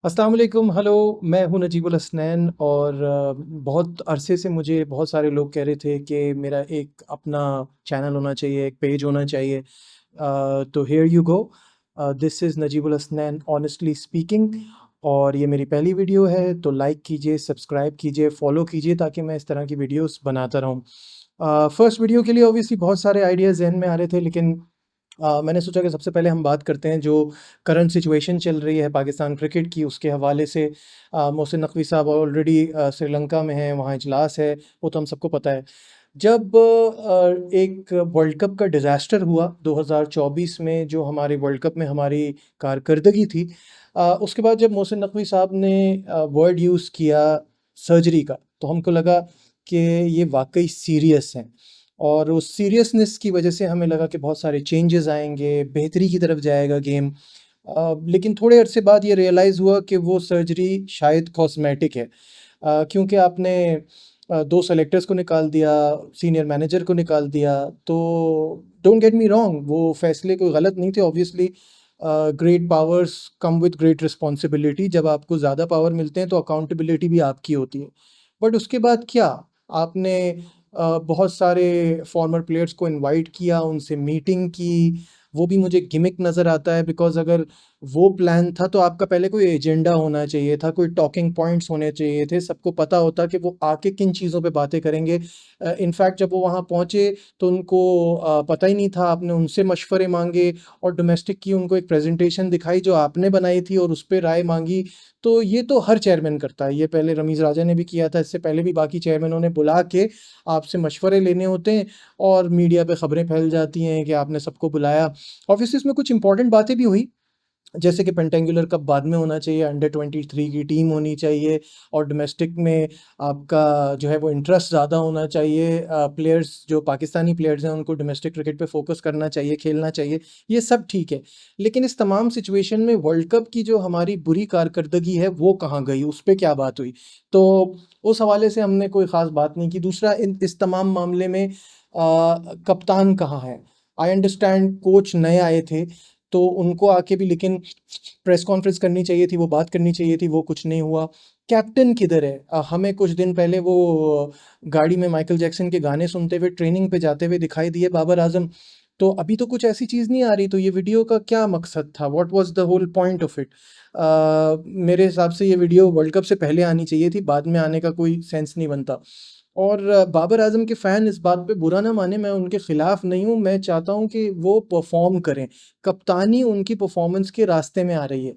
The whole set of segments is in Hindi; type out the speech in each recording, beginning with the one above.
अस्सलाम वालेकुम, हेलो। मैं हूँ नजीबुल हसनैन और बहुत अरसे से मुझे बहुत सारे लोग कह रहे थे कि मेरा एक अपना चैनल होना चाहिए, एक पेज होना चाहिए। तो here you go. This is Najibul Hasnain honestly speaking. और ये मेरी पहली वीडियो है, तो लाइक कीजिए, सब्सक्राइब कीजिए, फॉलो कीजिए ताकि मैं इस तरह की वीडियोस बनाता रहूँ। फर्स्ट वीडियो के लिए ऑब्वियसली बहुत सारे आइडियाज़ जहन में आ रहे थे, लेकिन मैंने सोचा कि सबसे पहले हम बात करते हैं जो करंट सिचुएशन चल रही है पाकिस्तान क्रिकेट की, उसके हवाले से। मोहसिन नकवी साहब ऑलरेडी श्रीलंका में हैं, वहाँ इजलास है, वो तो हम सबको पता है। जब एक वर्ल्ड कप का डिज़ास्टर हुआ 2024 में, जो हमारे वर्ल्ड कप में हमारी कारकर्दगी थी, उसके बाद जब मोहसिन नकवी साहब ने वर्ड यूज़ किया सर्जरी का, तो हमको लगा कि ये वाकई सीरियस हैं। और उस सीरियसनेस की वजह से हमें लगा कि बहुत सारे चेंजेस आएंगे, बेहतरी की तरफ जाएगा गेम। लेकिन थोड़े अरसे बाद ये रियलाइज़ हुआ कि वो सर्जरी शायद कॉस्मेटिक है। क्योंकि आपने दो सेलेक्टर्स को निकाल दिया, सीनियर मैनेजर को निकाल दिया, तो डोंट गेट मी रॉन्ग, वो फैसले कोई गलत नहीं थे। Obviously great powers come with great responsibility. जब आपको ज़्यादा पावर मिलते हैं तो अकाउंटेबिलिटी भी आपकी होती है। बट उसके बाद क्या, आपने बहुत सारे फॉर्मर प्लेयर्स को इनवाइट किया, उनसे मीटिंग की। वो भी मुझे गिमिक नज़र आता है, बिकॉज़ अगर वो प्लान था तो आपका पहले कोई एजेंडा होना चाहिए था, कोई टॉकिंग पॉइंट्स होने चाहिए थे, सबको पता होता कि वो आके किन चीज़ों पे बातें करेंगे। इनफैक्ट जब वो वहाँ पहुँचे तो उनको पता ही नहीं था, आपने उनसे मशवरे मांगे और डोमेस्टिक की उनको एक प्रेजेंटेशन दिखाई जो आपने बनाई थी और उस पर राय मांगी। तो ये तो हर चेयरमैन करता है, ये पहले रमीज़ राजा ने भी किया था, इससे पहले भी बाकी चेयरमैनों ने बुला के आपसे मशवरे लेने होते हैं। और मीडिया पे खबरें फैल जाती हैं कि आपने सबको बुलाया। ऑब्वियसली इसमें कुछ इंपॉर्टेंट बातें भी हुई, जैसे कि पेंटेंगुलर कप बाद में होना चाहिए, अंडर 23 की टीम होनी चाहिए, और डोमेस्टिक में आपका जो है वो इंटरेस्ट ज़्यादा होना चाहिए। प्लेयर्स जो पाकिस्तानी प्लेयर्स हैं उनको डोमेस्टिक क्रिकेट पे फोकस करना चाहिए, खेलना चाहिए। ये सब ठीक है, लेकिन इस तमाम सिचुएशन में वर्ल्ड कप की जो हमारी बुरी कारकर्दगी है वो कहाँ गई, उस पर क्या बात हुई? तो उस हवाले से हमने कोई ख़ास बात नहीं की। दूसरा, इस तमाम मामले में कप्तान कहाँ है? आई अंडरस्टैंड कोच नए आए थे तो उनको आके भी, लेकिन प्रेस कॉन्फ्रेंस करनी चाहिए थी, वो बात करनी चाहिए थी, वो कुछ नहीं हुआ। कैप्टन किधर है? हमें कुछ दिन पहले वो गाड़ी में माइकल जैक्सन के गाने सुनते हुए ट्रेनिंग पे जाते हुए दिखाई दिए बाबर आजम। तो अभी तो कुछ ऐसी चीज़ नहीं आ रही, तो ये वीडियो का क्या मकसद था? What was the whole point of it? मेरे हिसाब से ये वीडियो वर्ल्ड कप से पहले आनी चाहिए थी, बाद में आने का कोई सेंस नहीं बनता। और बाबर आजम के फ़ैन इस बात पे बुरा ना माने, मैं उनके ख़िलाफ़ नहीं हूँ, मैं चाहता हूँ कि वो परफ़ॉर्म करें। कप्तानी उनकी परफ़ॉर्मेंस के रास्ते में आ रही है।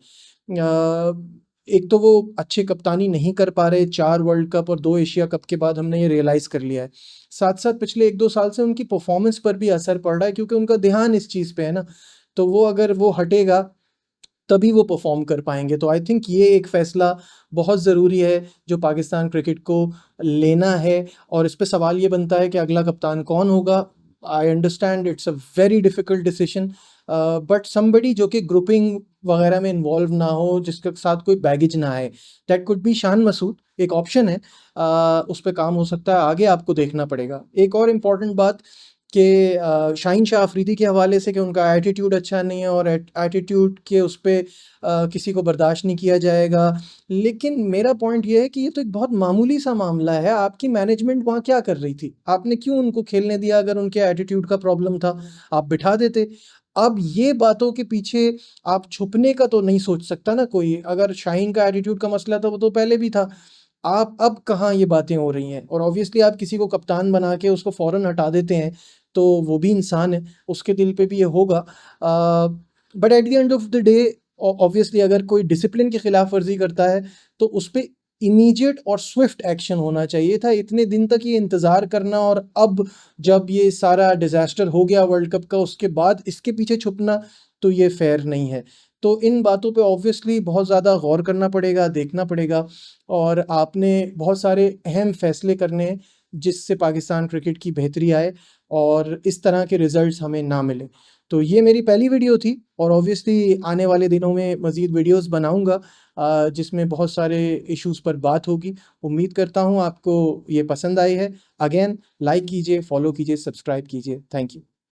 एक तो वो अच्छी कप्तानी नहीं कर पा रहे, 4 वर्ल्ड कप और 2 एशिया कप के बाद हमने ये रियलाइज़ कर लिया है। साथ-साथ पिछले 1-2 साल से उनकी परफ़ॉर्मेंस पर भी असर पड़ रहा है, क्योंकि उनका ध्यान इस चीज़ पे है ना, तो वो अगर वो हटेगा तभी वो परफ़ॉर्म कर पाएँगे। तो आई थिंक ये एक फ़ैसला बहुत ज़रूरी है जो पाकिस्तान क्रिकेट को लेना है, और इस पे सवाल ये बनता है कि अगला कप्तान कौन होगा? I understand it's a very difficult decision, but somebody जो कि ग्रुपिंग वगैरह में इन्वॉल्व ना हो, जिसके साथ कोई बैगेज ना आए। That could be Shan Masood, एक ऑप्शन है। उस पे काम हो सकता है, आगे आपको देखना पड़ेगा। एक और इम्पॉर्टेंट बात कि शाहीन शाह अफरीदी के हवाले से, कि उनका एटीट्यूड अच्छा नहीं है और एटीट्यूड के उस पे किसी को बर्दाश्त नहीं किया जाएगा। लेकिन मेरा पॉइंट ये है कि ये तो एक बहुत मामूली सा मामला है। आपकी मैनेजमेंट वहाँ क्या कर रही थी? आपने क्यों उनको खेलने दिया? अगर उनके एटीट्यूड का प्रॉब्लम था, आप बिठा देते। अब ये बातों के पीछे आप छुपने का तो नहीं सोच सकता ना कोई। अगर शाहीन का एटीट्यूड का मसला था, वो तो पहले भी था। आप अब कहाँ ये बातें हो रही हैं? और ऑब्वियसली आप किसी को कप्तान बना के उसको फ़ौरन हटा देते हैं, तो वो भी इंसान है, उसके दिल पे भी ये होगा। But at the end of the day, obviously अगर कोई डिसिप्लिन की खिलाफ वर्जी करता है तो उस पे इमीडिएट और स्विफ्ट एक्शन होना चाहिए था। इतने दिन तक ये इंतज़ार करना, और अब जब ये सारा डिज़ास्टर हो गया वर्ल्ड कप का, उसके बाद इसके पीछे छुपना, तो ये फ़ेयर नहीं है। तो इन बातों पे ऑब्वियसली बहुत ज़्यादा गौर करना पड़ेगा, देखना पड़ेगा, और आपने बहुत सारे अहम फ़ैसले करने हैं जिससे पाकिस्तान क्रिकेट की बेहतरी आए और इस तरह के रिज़ल्ट्स हमें ना मिलें। तो ये मेरी पहली वीडियो थी, और ऑब्वियसली आने वाले दिनों में मज़ीद वीडियोज़ बनाऊँगा जिसमें बहुत सारे इश्यूज़ पर बात होगी। उम्मीद करता हूँ आपको ये पसंद आई है। अगेन लाइक कीजिए, फॉलो कीजिए, सब्सक्राइब कीजिए। Thank you.